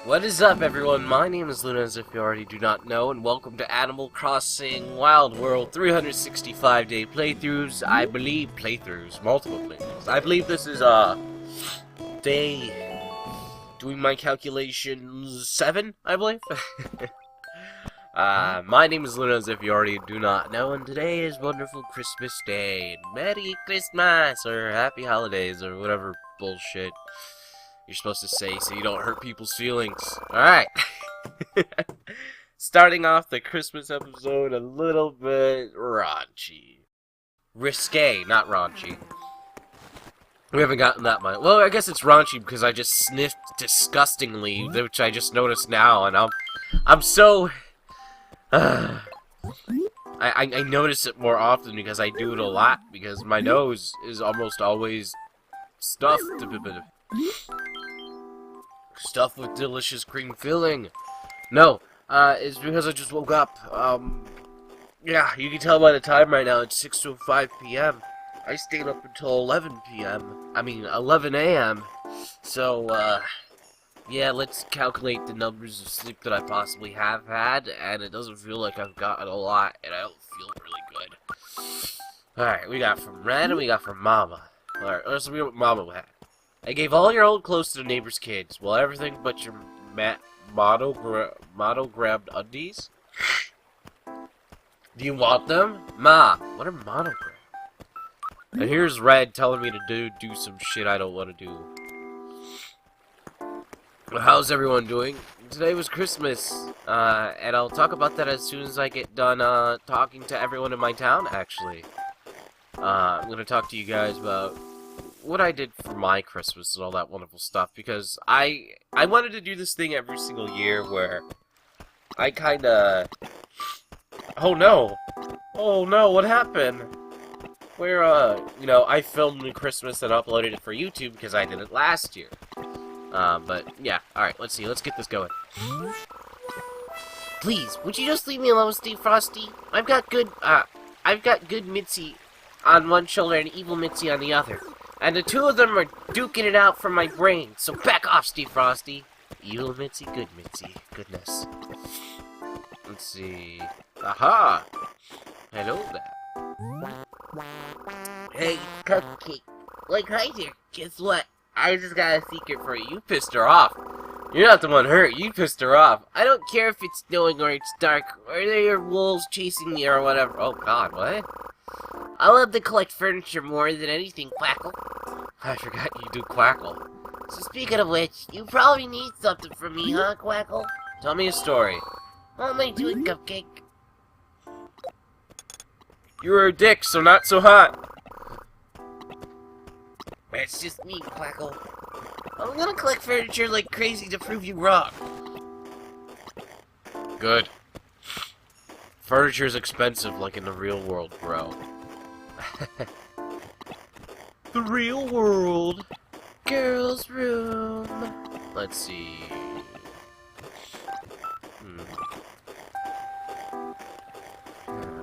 What is up, everyone? My name is Luna, as if you already do not know, and welcome to Animal Crossing Wild World 365-day playthroughs. I believe multiple playthroughs. I believe this is, day, doing my calculations, 7, I believe? My name is Luna, as if you already do not know, and today is wonderful Christmas Day. Merry Christmas, or Happy Holidays, or whatever bullshit you're supposed to say so you don't hurt people's feelings. Alright. Starting off the Christmas episode a little bit raunchy. Risque, not raunchy. We haven't gotten that much. Well, I guess it's raunchy because I just sniffed disgustingly, which I just noticed now, and I'm so... I notice it more often because I do it a lot, because my nose is almost always stuffed with delicious cream filling. No, it's because I just woke up. Yeah, you can tell by the time right now, it's 6:05 p.m. I stayed up until 11 a.m. So, yeah, let's calculate the numbers of sleep that I possibly have had, and it doesn't feel like I've gotten a lot, and I don't feel really good. Alright, we got from Red, and we got from Mama. Alright, let's see what Mama had. I gave all your old clothes to the neighbor's kids. Well, everything but your monograbbed undies? Do you want them? Ma, what are monograbbed? And here's Red telling me to do some shit I don't want to do. Well, how's everyone doing? Today was Christmas, and I'll talk about that as soon as I get done, talking to everyone in my town, actually. I'm gonna talk to you guys about what I did for my Christmas and all that wonderful stuff, because I wanted to do this thing every single year where I kinda... Oh no, what happened? Where, you know, I filmed the Christmas and uploaded it for YouTube because I did it last year. But, yeah, alright, let's see, let's get this going. Please, would you just leave me alone, Steve Frosty? I've got good Mitzi on one shoulder and evil Mitzi on the other. And the two of them are duking it out for my brain, so back off, Steve Frosty. Evil Mitzi, good Mitzi. Goodness. Let's see. Aha! Hello there. Hey, Cupcake. Like, hi there. Guess what? I just got a secret for you. You pissed her off. You're not the one hurt. You pissed her off. I don't care if it's snowing or it's dark, or there are wolves chasing me or whatever. Oh, God, what? I love to collect furniture more than anything, Quackle. I forgot you do Quackle. So speaking of which, you probably need something from me, huh, Quackle? Tell me a story. What am I doing, Cupcake? You're a dick, so not so hot. It's just me, Quackle. I'm gonna collect furniture like crazy to prove you wrong. Good. Furniture's expensive like in the real world, bro. The real world. Girls' room. Let's see.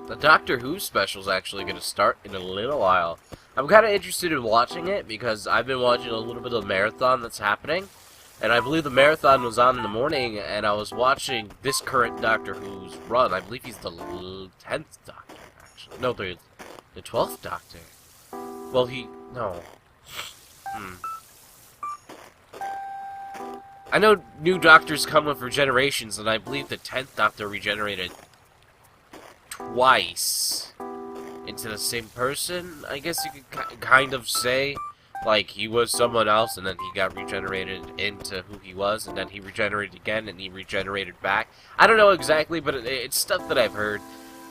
The Doctor Who special is actually going to start in a little while. I'm kind of interested in watching it because I've been watching a little bit of the marathon that's happening. And I believe the marathon was on in the morning, and I was watching this current Doctor Who's run. I believe he's the 10th Doctor, actually. No, the 12th Doctor. Well, no. I know new Doctors come with regenerations, and I believe the 10th Doctor regenerated twice into the same person, I guess you could kind of say. Like, he was someone else, and then he got regenerated into who he was, and then he regenerated again, and he regenerated back. I don't know exactly, but it's stuff that I've heard.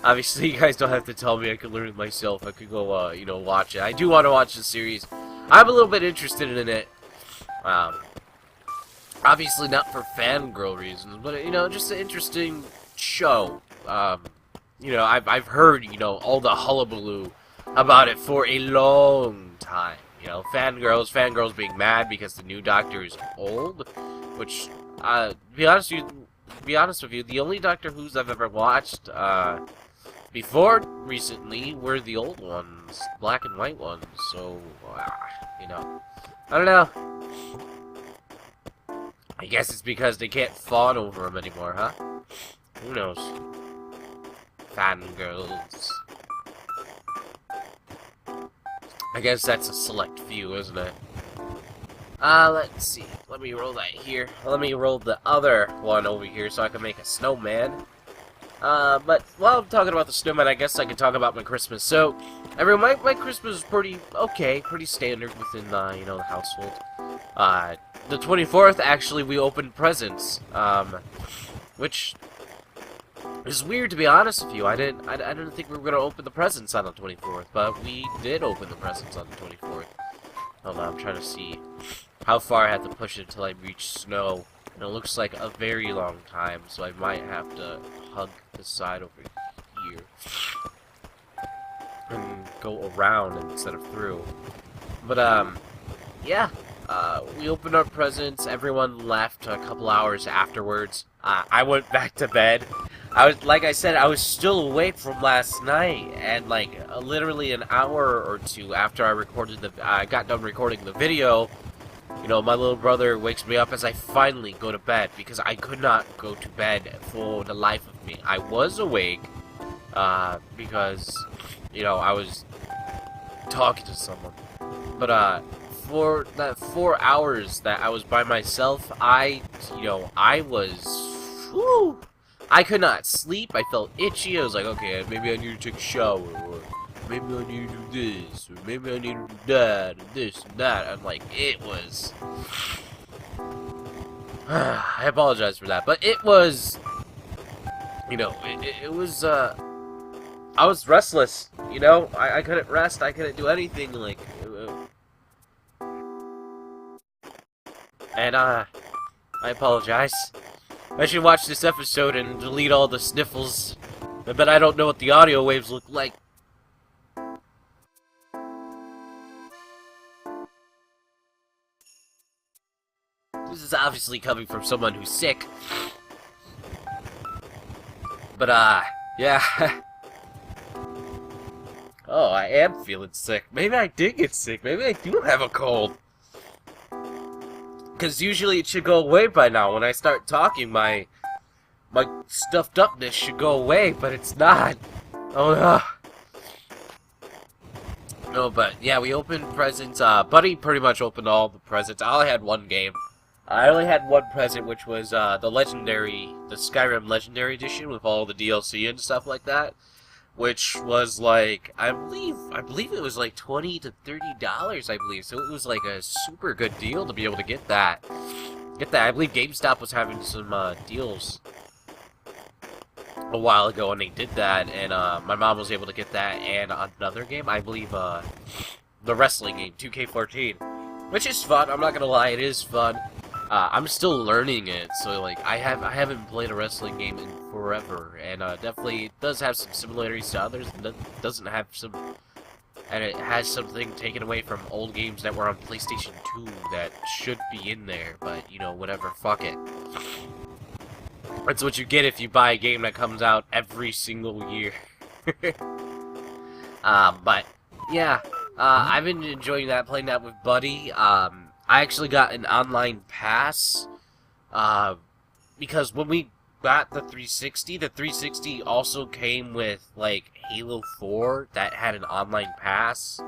Obviously, you guys don't have to tell me. I could learn it myself. I could go, you know, watch it. I do want to watch the series. I'm a little bit interested in it. Obviously not for fangirl reasons, but, you know, just an interesting show. You know, I've heard, you know, all the hullabaloo about it for a long time. You know, fangirls being mad because the new Doctor is old, which, to be honest with you, the only Doctor Who's I've ever watched, before recently were the old ones, black and white ones, so, you know, I don't know. I guess it's because they can't fawn over them anymore, huh? Who knows? Fangirls. I guess that's a select few, isn't it? Let's see. Let me roll that here. Let me roll the other one over here so I can make a snowman. But while I'm talking about the snowman, I guess I can talk about my Christmas. So, everyone, my Christmas was pretty okay, pretty standard within the, you know, the household. The 24th, actually, we opened presents, which is weird, to be honest with you. I didn't think we were gonna open the presents on the 24th, but we did open the presents on the 24th. Hold on, I'm trying to see how far I have to push it until I reach snow. And it looks like a very long time, so I might have to hug the side over here and go around instead of through. But yeah, we opened our presents. Everyone left a couple hours afterwards. I went back to bed. Like I said, I was still awake from last night, and like literally an hour or two after I got done recording the video, you know, my little brother wakes me up as I finally go to bed, because I could not go to bed for the life of me. I was awake, because, you know, I was talking to someone. But, for that 4 hours that I was by myself, I was, whew, I could not sleep. I felt itchy. I was like, okay, maybe I need to take a shower, or maybe I need to do this, or maybe I need to do that, and this and that. I'm like, it was... I apologize for that, but it was... You know, it was, I was restless, you know? I couldn't rest, I couldn't do anything, like... And, I apologize. I should watch this episode and delete all the sniffles. I bet I don't know what the audio waves look like. This is obviously coming from someone who's sick. But, yeah. Oh, I am feeling sick. Maybe I did get sick. Maybe I do have a cold. Because usually it should go away by now. When I start talking, my stuffed upness should go away, but it's not. Oh, no. No, but, yeah, we opened presents. Buddy pretty much opened all the presents. I only had one game. I only had one present, which was the Skyrim Legendary Edition with all the DLC and stuff like that, which was like, I believe it was like $20 to $30, I believe. So it was like a super good deal to be able to get that. I believe GameStop was having some deals a while ago, and they did that, and my mom was able to get that and another game, I believe, the wrestling game, 2K14, which is fun. I'm not gonna lie, it is fun. I'm still learning it, so like I haven't played a wrestling game in forever, and definitely it does have some similarities to others, and doesn't have some, and it has something taken away from old games that were on PlayStation 2 that should be in there, but you know, whatever, fuck it. That's what you get if you buy a game that comes out every single year. But yeah, I've been enjoying that, playing that with Buddy. I actually got an online pass, because when we got the 360 also came with, like, Halo 4 that had an online pass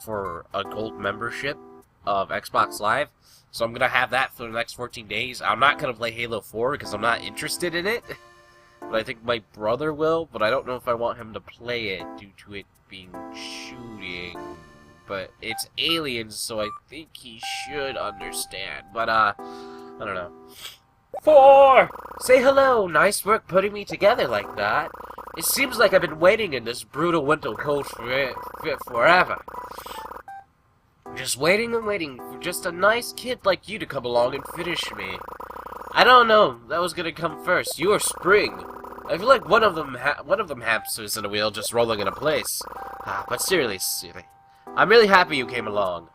for a gold membership of Xbox Live. So I'm gonna have that for the next 14 days. I'm not gonna play Halo 4 because I'm not interested in it, but I think my brother will, but I don't know if I want him to play it due to it being shooting. But it's aliens, so I think he should understand. But, I don't know. 4! Say hello! Nice work putting me together like that. It seems like I've been waiting in this brutal winter cold for forever. Just waiting and waiting for just a nice kid like you to come along and finish me. I don't know. That was gonna come first. You or Spring. I feel like one of them hamsters in a wheel just rolling in a place. But seriously. I'm really happy you came along.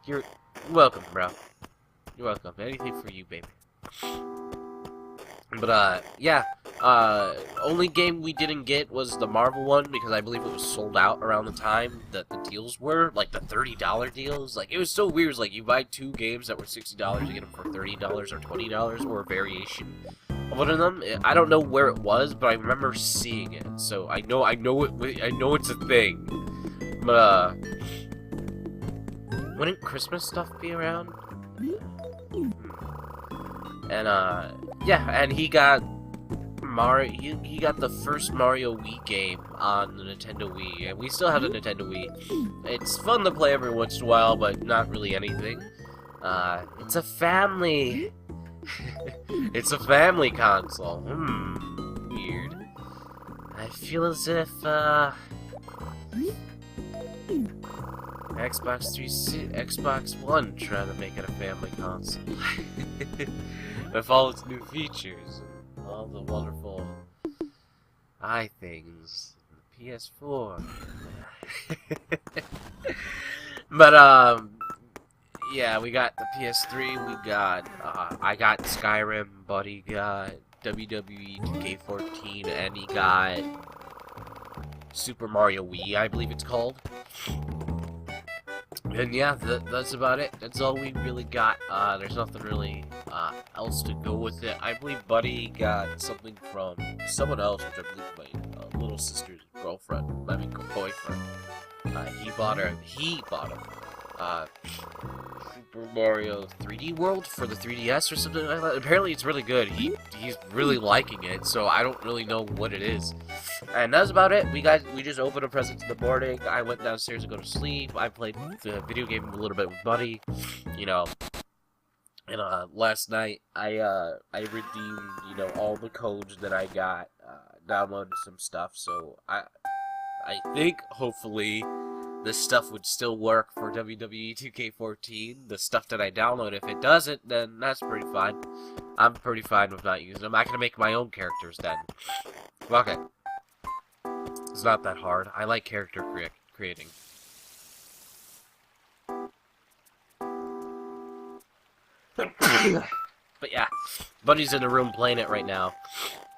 You're welcome, bro. You're welcome. Anything for you, baby. But, yeah. Only game we didn't get was the Marvel one, because I believe it was sold out around the time that the deals were, like the $30 deals. Like, it was so weird. Like, you buy 2 games that were $60, you get them for $30 or $20, or a variation of one of them. I don't know where it was, but I remember seeing it. So I know it's a thing. But wouldn't Christmas stuff be around? And yeah, and he got Mario. He got the first Mario Wii game on the Nintendo Wii, and we still have the Nintendo Wii. It's fun to play every once in a while, but not really anything. It's a family. It's a family console. Weird. I feel as if Xbox One trying to make it a family console with all its new features and all the wonderful things. The PS4. But yeah, we got the PS3. We got I got Skyrim. Buddy got WWE 2K14, and he got Super Mario Wii, I believe it's called. And yeah, that's about it. That's all we really got. There's nothing really else to go with it. I believe Buddy got something from someone else, which I believe my little sister's girlfriend, I mean boyfriend. He bought him Super Mario 3D World for the 3DS or something like that. Apparently it's really good. He's really liking it, so I don't really know what it is. And that's about it. We just opened a present in the morning. I went downstairs to go to sleep. I played the video game a little bit with Buddy, you know. And last night I redeemed, you know, all the codes that I got, downloaded some stuff. So I think hopefully this stuff would still work for WWE 2K14, the stuff that I download. If it doesn't, then that's pretty fine. I'm pretty fine with not using them. I can make my own characters then. Okay. It's not that hard. I like character creating. But yeah, Buddy's in the room playing it right now.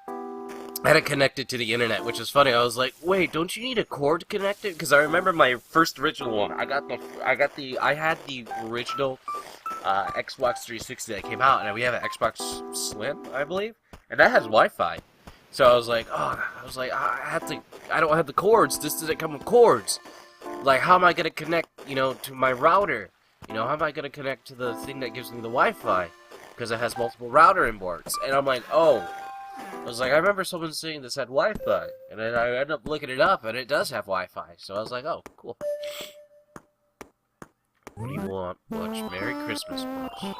I had it connected to the internet, which is funny. I was like, "Wait, don't you need a cord connected?" Because I remember my first original one. I had the original Xbox 360 that came out, and we have an Xbox Slim, I believe, and that has Wi-Fi. So I was like, I don't have the cords. This doesn't come with cords. Like, how am I gonna connect, you know, to my router? You know, how am I gonna connect to the thing that gives me the Wi-Fi? Because it has multiple router inboards, and I'm like, oh. I was like, I remember someone saying this had Wi-Fi, and then I ended up looking it up, and it does have Wi-Fi. So I was like, oh, cool. What do you want? Watch Merry Christmas, Watch.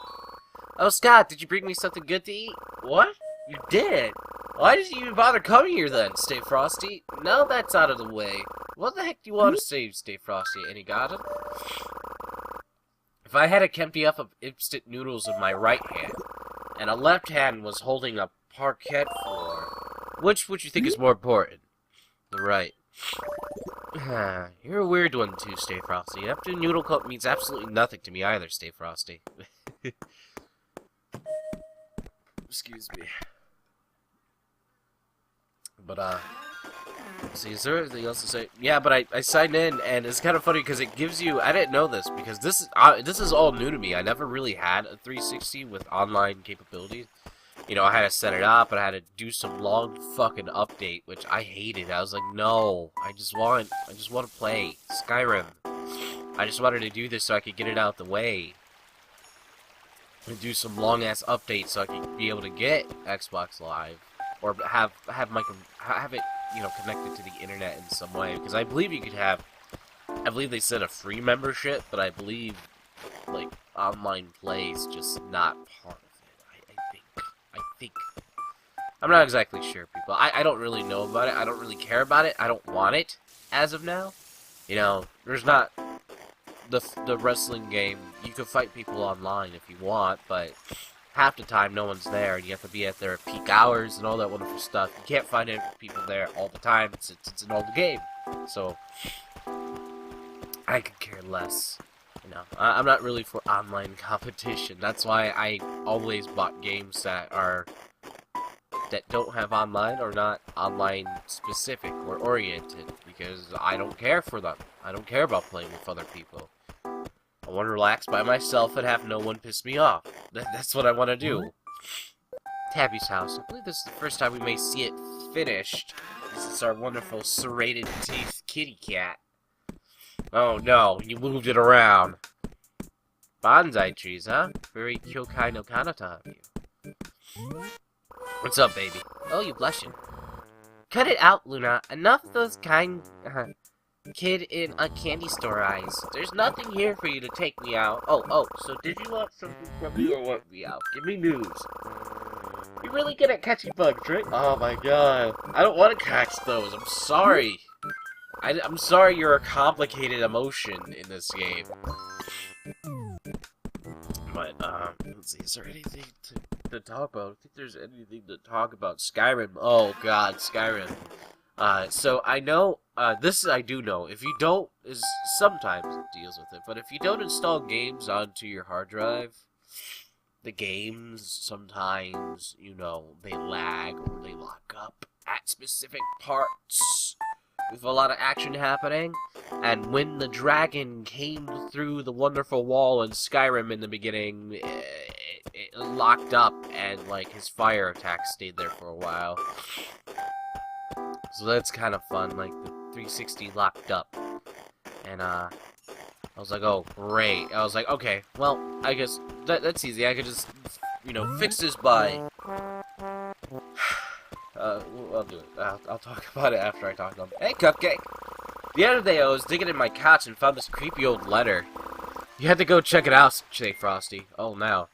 Oh, Scott, did you bring me something good to eat? What? You did? Why did you even bother coming here then, Stay Frosty? Now that's out of the way. What the heck do you want to say, Stay Frosty? And he got it? If I had a Kempy up of instant noodles in my right hand, and a left hand was holding a parquet floor, which would you think is more important? The right. You're a weird one too, Stay Frosty. After noodle cup means absolutely nothing to me either, Stay Frosty. Excuse me. But, see, is there anything else to say? Yeah, but I signed in, and it's kind of funny because it gives you, I didn't know this, because this is all new to me. I never really had a 360 with online capabilities. You know, I had to set it up, and I had to do some long fucking update, which I hated. I was like, no, I just want to play Skyrim. I just wanted to do this so I could get it out the way. And do some long-ass updates so I could be able to get Xbox Live. Or have it, you know, connected to the internet in some way. Because I believe you could have, I believe they said a free membership, but I believe, like, online play is just not part of it. I think. I'm not exactly sure, people. I don't really know about it. I don't really care about it. I don't want it, as of now. You know, there's not the wrestling game. You can fight people online if you want, but half the time no one's there, and you have to be at their peak hours and all that wonderful stuff. You can't find people there all the time. It's an old game, so I could care less. You know, I'm not really for online competition. That's why I always bought games that are that don't have online or not online specific or oriented, because I don't care for them. I don't care about playing with other people. I want to relax by myself and have no one piss me off. That's what I want to do. Tabby's house. I believe this is the first time we may see it finished. This is our wonderful serrated teeth kitty cat. Oh no, you moved it around. Bonsai trees, huh? Very kyokai no kanata of you. What's up, baby? Oh, you blushing. Cut it out, Luna. Enough of those kind kid in a candy store eyes. There's nothing here for you to take me out. Oh, so did you want something from me or want me out? Give me news. You're really good at catching bugs, right? Oh my god. I don't want to catch those. I'm sorry. I'm sorry you're a complicated emotion in this game. But, let's see, is there anything to talk about? I don't think there's anything to talk about. Skyrim. Oh god, Skyrim. So I know, this I do know. If you don't, sometimes it deals with it, but if you don't install games onto your hard drive, the games sometimes, you know, they lag or they lock up at specific parts with a lot of action happening. And when the dragon came through the wonderful wall in Skyrim in the beginning, it locked up and, like, his fire attack stayed there for a while. So that's kind of fun, like, the 360 locked up. And, I was like, oh, great. I was like, okay, well, I guess that's easy. I could just, you know, fix this by... I'll do it. I'll talk about it after I talk to them. Hey, Cupcake! The other day I was digging in my couch and found this creepy old letter. You had to go check it out, say Frosty. Oh, now.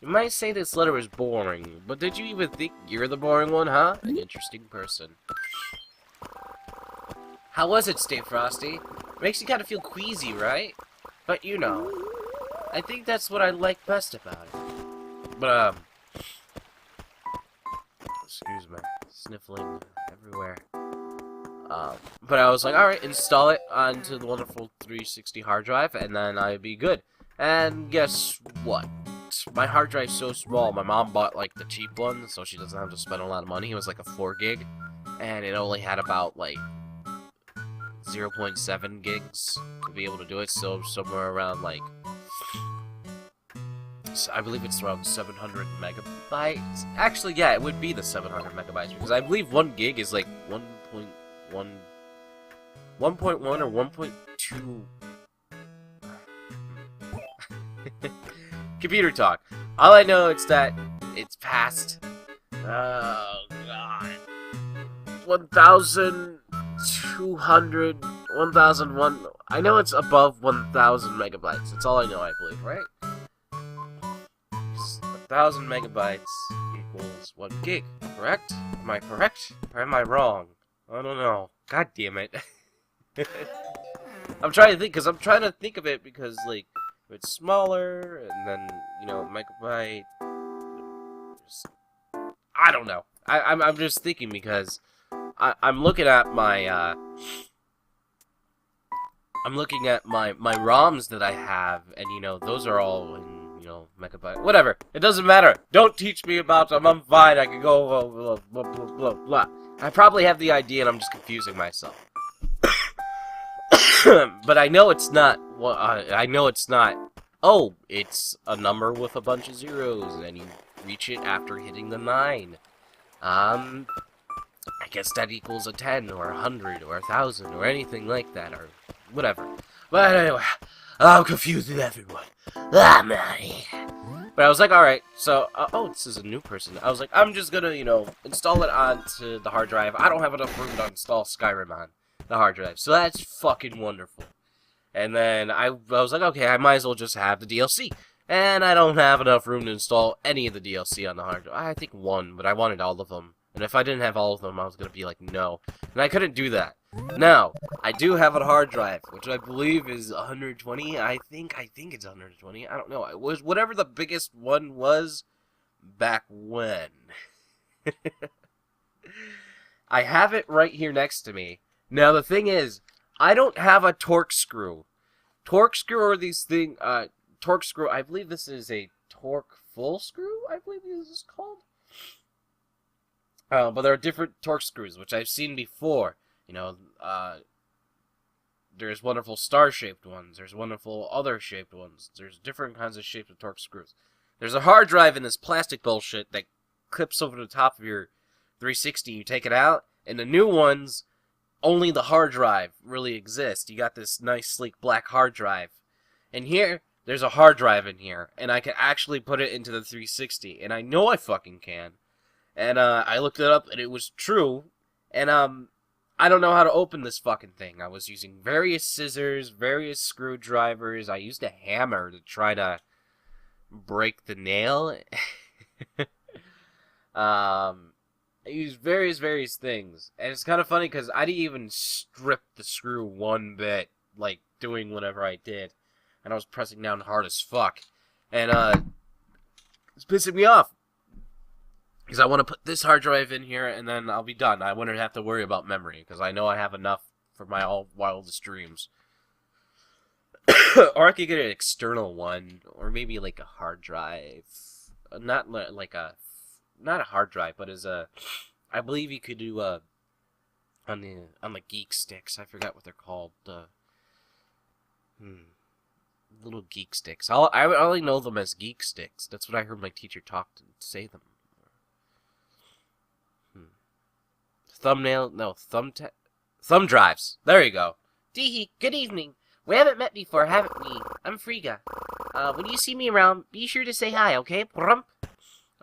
You might say this letter is boring, but did you even think you're the boring one, huh? An interesting person. How was it, Stay Frosty? Makes you kind of feel queasy, right? But you know, I think that's what I like best about it. But, excuse me, sniffling everywhere. But I was like, alright, install it onto the wonderful 360 hard drive, and then I'd be good. And guess what? My hard drive's so small, my mom bought, like, the cheap one, so she doesn't have to spend a lot of money. It was, like, a 4 gig, and it only had about, like, 0.7 gigs to be able to do it, so somewhere around, like, I believe it's around 700 megabytes. Actually, yeah, it would be the 700 megabytes, because I believe 1 gig is, like, 1.1 or 1.2... Computer talk. All I know is that it's past... Oh, God. 1,200... 1,001... I know it's above 1,000 megabytes. That's all I know, I believe, right? 1,000 megabytes equals 1 gig, correct? Am I correct? Or am I wrong? I don't know. God damn it. I'm trying to think, because I'm trying to think of it, because, like, it's smaller, and then, you know, megabyte... I don't know. I'm just thinking, because I'm looking at my, I'm looking at my ROMs that I have, and, you know, those are all in, you know, megabyte. Whatever. It doesn't matter. Don't teach me about them. I'm fine. I can go blah, blah, blah, blah, blah. I probably have the idea, and I'm just confusing myself. But I know it's not. I know it's not. Oh, it's a number with a bunch of zeros, and you reach it after hitting the 9. I guess that equals a 10 or 100 or 1,000 or anything like that, or whatever. But anyway, I'm confusing everyone. Ah, man. But I was like, alright, so, oh, this is a new person. I was like, I'm just gonna, you know, install it onto the hard drive. I don't have enough room to install Skyrim on the hard drive, so that's fucking wonderful. And then I was like, okay, I might as well just have the DLC. And I don't have enough room to install any of the DLC on the hard drive. I think 1, but I wanted all of them. And if I didn't have all of them, I was gonna be like, no. And I couldn't do that. Now, I do have a hard drive, which I believe is 120. I think it's 120. I don't know. It was whatever the biggest one was back when. I have it right here next to me. Now, the thing is, I don't have a torque screw. Torque screw are these things, torque screw, I believe this is a torque full screw, I believe this is called. But there are different torque screws, which I've seen before. You know, there's wonderful star-shaped ones. There's wonderful other-shaped ones. There's different kinds of shapes of torque screws. There's a hard drive in this plastic bullshit that clips over the top of your 360. You take it out, and the new ones, only the hard drive really exists. You got this nice, sleek black hard drive. And here, there's a hard drive in here, and I can actually put it into the 360. And I know I fucking can. And I looked it up, and it was true. And I don't know how to open this fucking thing. I was using various scissors, various screwdrivers. I used a hammer to try to break the nail. I used various things. And it's kind of funny because I didn't even strip the screw one bit, like, doing whatever I did. And I was pressing down hard as fuck. And it's pissing me off. Because I want to put this hard drive in here, and then I'll be done. I wouldn't have to worry about memory, because I know I have enough for my all wildest dreams. Or I could get an external one, or maybe like a hard drive. Not a hard drive, but as a, I believe you could do on the geek sticks. I forgot what they're called. Little geek sticks. I only know them as geek sticks. That's what I heard my teacher say them. Thumb drives. There you go. Teehee, good evening. We haven't met before, haven't we? I'm Friga. When you see me around, be sure to say hi, okay? Brump.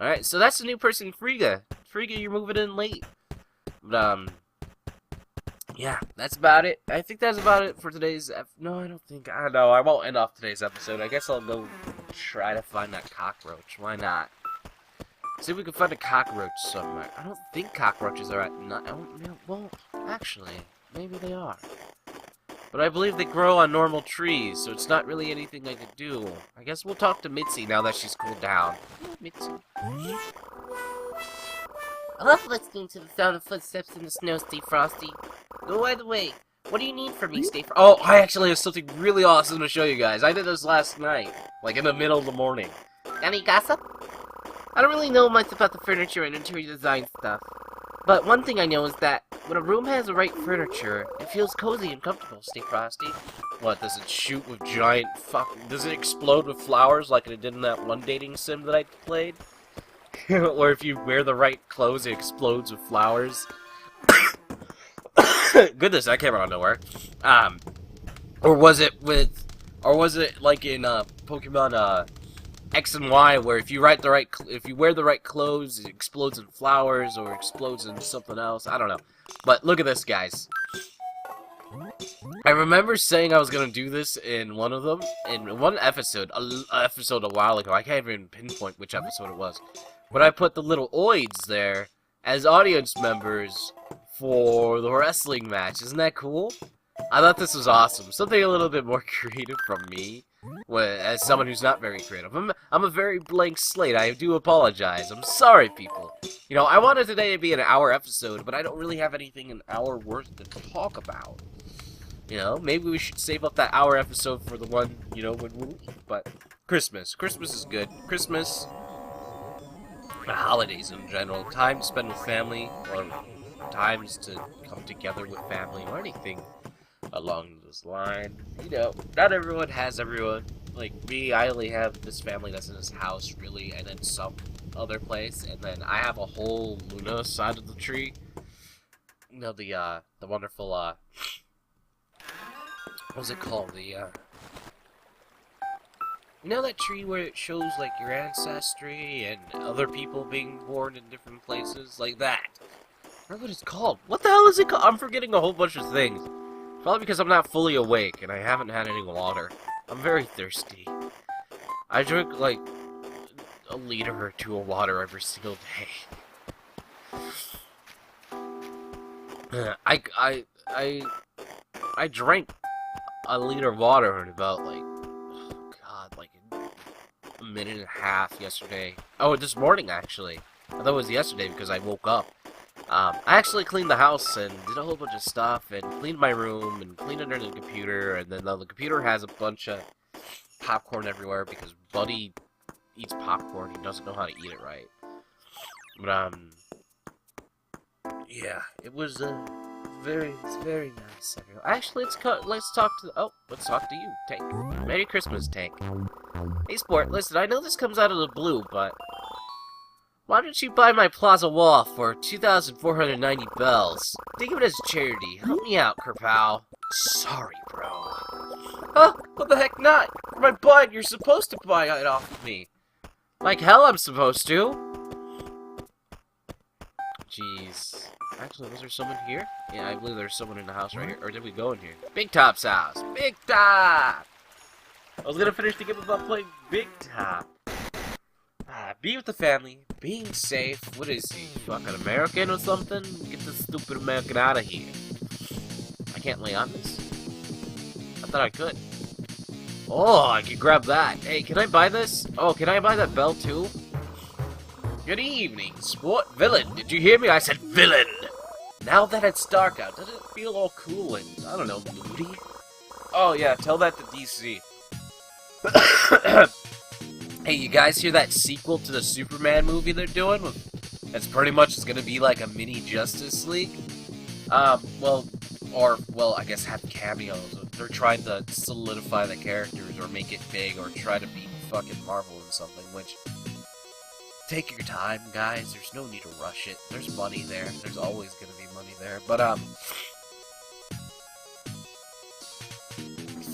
Alright, so that's the new person, Friga. Friga, you're moving in late. But, yeah, that's about it. I think that's about it for today's no, I don't know. I won't end off today's episode. I guess I'll go try to find that cockroach. Why not? See if we can find a cockroach somewhere. I don't think cockroaches are well, actually, maybe they are. But I believe they grow on normal trees, so it's not really anything I could do. I guess we'll talk to Mitzi now that she's cooled down. Mitzi. I love listening to the sound of footsteps in the snow, Stay Frosty. Oh, by the way, what do you need from me, Stay Frosty? Oh, I actually have something really awesome to show you guys. I did this last night, like in the middle of the morning. Any gossip? I don't really know much about the furniture and interior design stuff. But one thing I know is that when a room has the right furniture, it feels cozy and comfortable, Stay Frosty. What, does it shoot with giant does it explode with flowers like it did in that one dating sim that I played? Or if you wear the right clothes, it explodes with flowers? Goodness, that came out of nowhere. Or was it like in Pokemon X and Y, where if you wear the right clothes, it explodes in flowers or explodes in something else. I don't know. But look at this, guys. I remember saying I was gonna do this in one of them, in one episode, a while ago. I can't even pinpoint which episode it was. But I put the little oids there as audience members for the wrestling match. Isn't that cool? I thought this was awesome. Something a little bit more creative from me. As someone who's not very creative. I'm a very blank slate. I do apologize. I'm sorry, people. You know, I wanted today to be an hour episode, but I don't really have anything an hour worth to talk about. You know, maybe we should save up that hour episode for the one, you know, when we leave. But Christmas. Christmas is good. Christmas, holidays in general, time to spend with family, or times to come together with family, or anything along this line. You know, not everyone has everyone. Like me, I only have this family that's in this house, really, and then some other place, and then I have a whole Luna side of the tree. You know, the wonderful, what's it called? You know that tree where it shows, like, your ancestry and other people being born in different places? Like that. I don't know what it's called. What the hell is it called? I'm forgetting a whole bunch of things. Probably because I'm not fully awake and I haven't had any water. I'm very thirsty. I drink, like, a liter or two of water every single day. I drank a liter of water in about, like, oh god, like a minute and a half yesterday. Oh, this morning, actually. I thought it was yesterday because I woke up. I actually cleaned the house and did a whole bunch of stuff and cleaned my room and cleaned under the computer, and then the computer has a bunch of popcorn everywhere because Buddy eats popcorn. He doesn't know how to eat it right. But, Yeah, it was it's very nice. Everyone. Actually, let's talk to you, Tank. Merry Christmas, Tank. Hey, Sport. Listen, I know this comes out of the blue, but why don't you buy my plaza wall for 2,490 bells? Think of it as charity. Help me out, Kerpow. Sorry, bro. Huh? What the heck not? For my bud, you're supposed to buy it off of me. Like hell I'm supposed to. Jeez. Actually, was there someone here? Yeah, I believe there's someone in the house right here. Or did we go in here? Big Top's house. Big Top! I was gonna finish the game about playing Big Top. Be with the family. Being safe. What is he? Fucking American or something? Get this stupid American out of here. I can't lay on this. I thought I could. Oh, I can grab that. Hey, can I buy this? Oh, can I buy that bell too? Good evening, Sport Villain. Did you hear me? I said villain. Now that it's dark out, does it feel all cool and, I don't know, moody? Oh yeah, tell that to DC. Hey, you guys hear that sequel to the Superman movie they're doing? That's pretty much is gonna be like a mini Justice League. Well, I guess have cameos. They're trying to solidify the characters or make it big or try to beat fucking Marvel in something, which... Take your time, guys. There's no need to rush it. There's money there. There's always gonna be money there. But,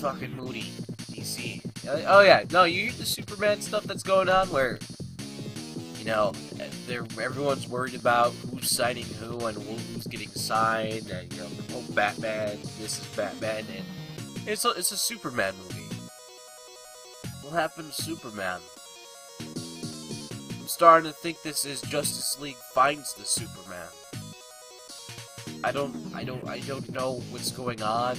fucking moody. DC. Oh, yeah. No, you hear the Superman stuff that's going on where, you know, everyone's worried about who's signing who and who's getting signed. And, you know, oh, Batman. This is Batman. And it's a Superman movie. What happened to Superman? Starting to think this is Justice League finds the Superman. I don't know what's going on.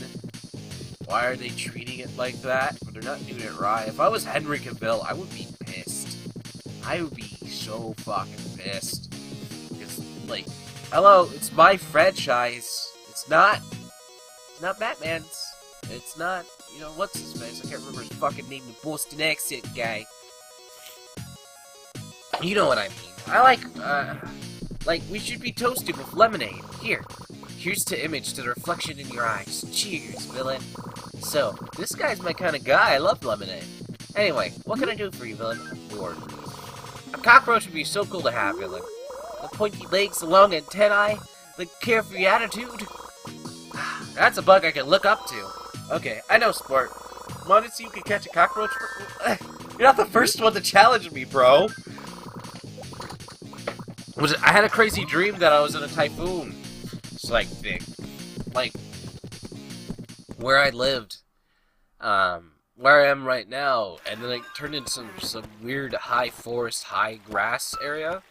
Why are they treating it like that? But they're not doing it right. If I was Henry Cavill, I would be pissed. I would be so fucking pissed. Because, like, hello, it's my franchise. It's not Batman's. It's not, you know, what's his face? I can't remember his fucking name, the Boston accent guy. You know what I mean. I like, we should be toasted with lemonade. Here's to image to the reflection in your eyes. Cheers, villain. So, this guy's my kind of guy. I love lemonade. Anyway, what can I do for you, villain? I'm bored. A cockroach would be so cool to have, villain. The pointy legs, the long antennae, the carefree attitude. That's a bug I can look up to. Okay, I know, Sport. Want to see you can catch a cockroach? You're not the first one to challenge me, bro. I had a crazy dream that I was in a typhoon. It's like where I lived, where I am right now, and then it turned into some weird high forest, high grass area.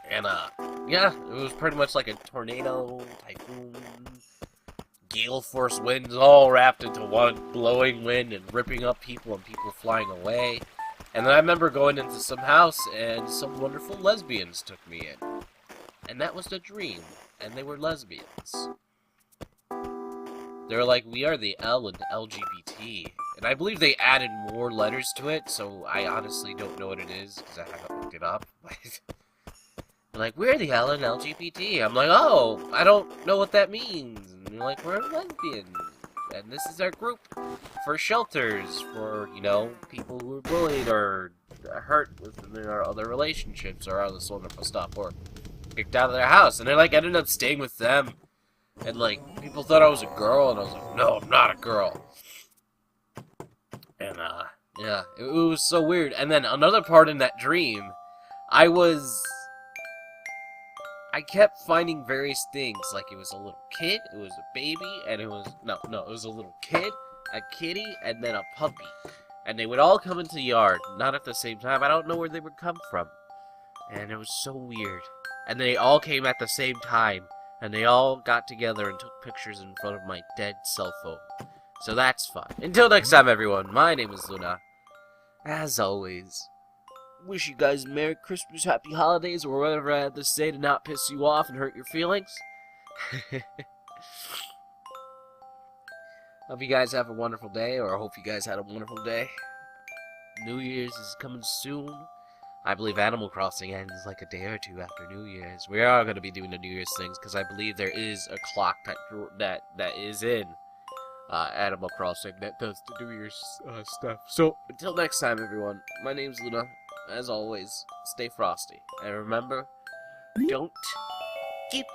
And yeah, it was pretty much like a tornado, typhoon, gale force winds all wrapped into one blowing wind and ripping up people and people flying away. And then I remember going into some house, and some wonderful lesbians took me in. And that was the dream. And they were lesbians. They were like, we are the L in LGBT. And I believe they added more letters to it, so I honestly don't know what it is, because I haven't looked it up. They're like, we're the L in LGBT. I'm like, oh, I don't know what that means. And they're like, we're lesbians. And this is our group for shelters for, you know, people who are bullied or hurt within their other relationships or are this wonderful stuff or kicked out of their house. And I, like, ended up staying with them. And, like, people thought I was a girl, and I was like, no, I'm not a girl. And, yeah, it was so weird. And then another part in that dream, I kept finding various things, like it was a little kid, it was a baby, and it was, no, it was a little kid, a kitty, and then a puppy. And they would all come into the yard, not at the same time, I don't know where they would come from. And it was so weird. And they all came at the same time, and they all got together and took pictures in front of my dead cell phone. So that's fun. Until next time, everyone, my name is Luna. As always, wish you guys Merry Christmas, Happy Holidays, or whatever I had to say to not piss you off and hurt your feelings. Hope you guys have a wonderful day, or I hope you guys had a wonderful day. New Year's is coming soon. I believe Animal Crossing ends like a day or two after New Year's. We are going to be doing the New Year's things because I believe there is a clock that is in Animal Crossing that does the New Year's stuff. So until next time, everyone. My name's Luna. As always, stay frosty and remember, don't give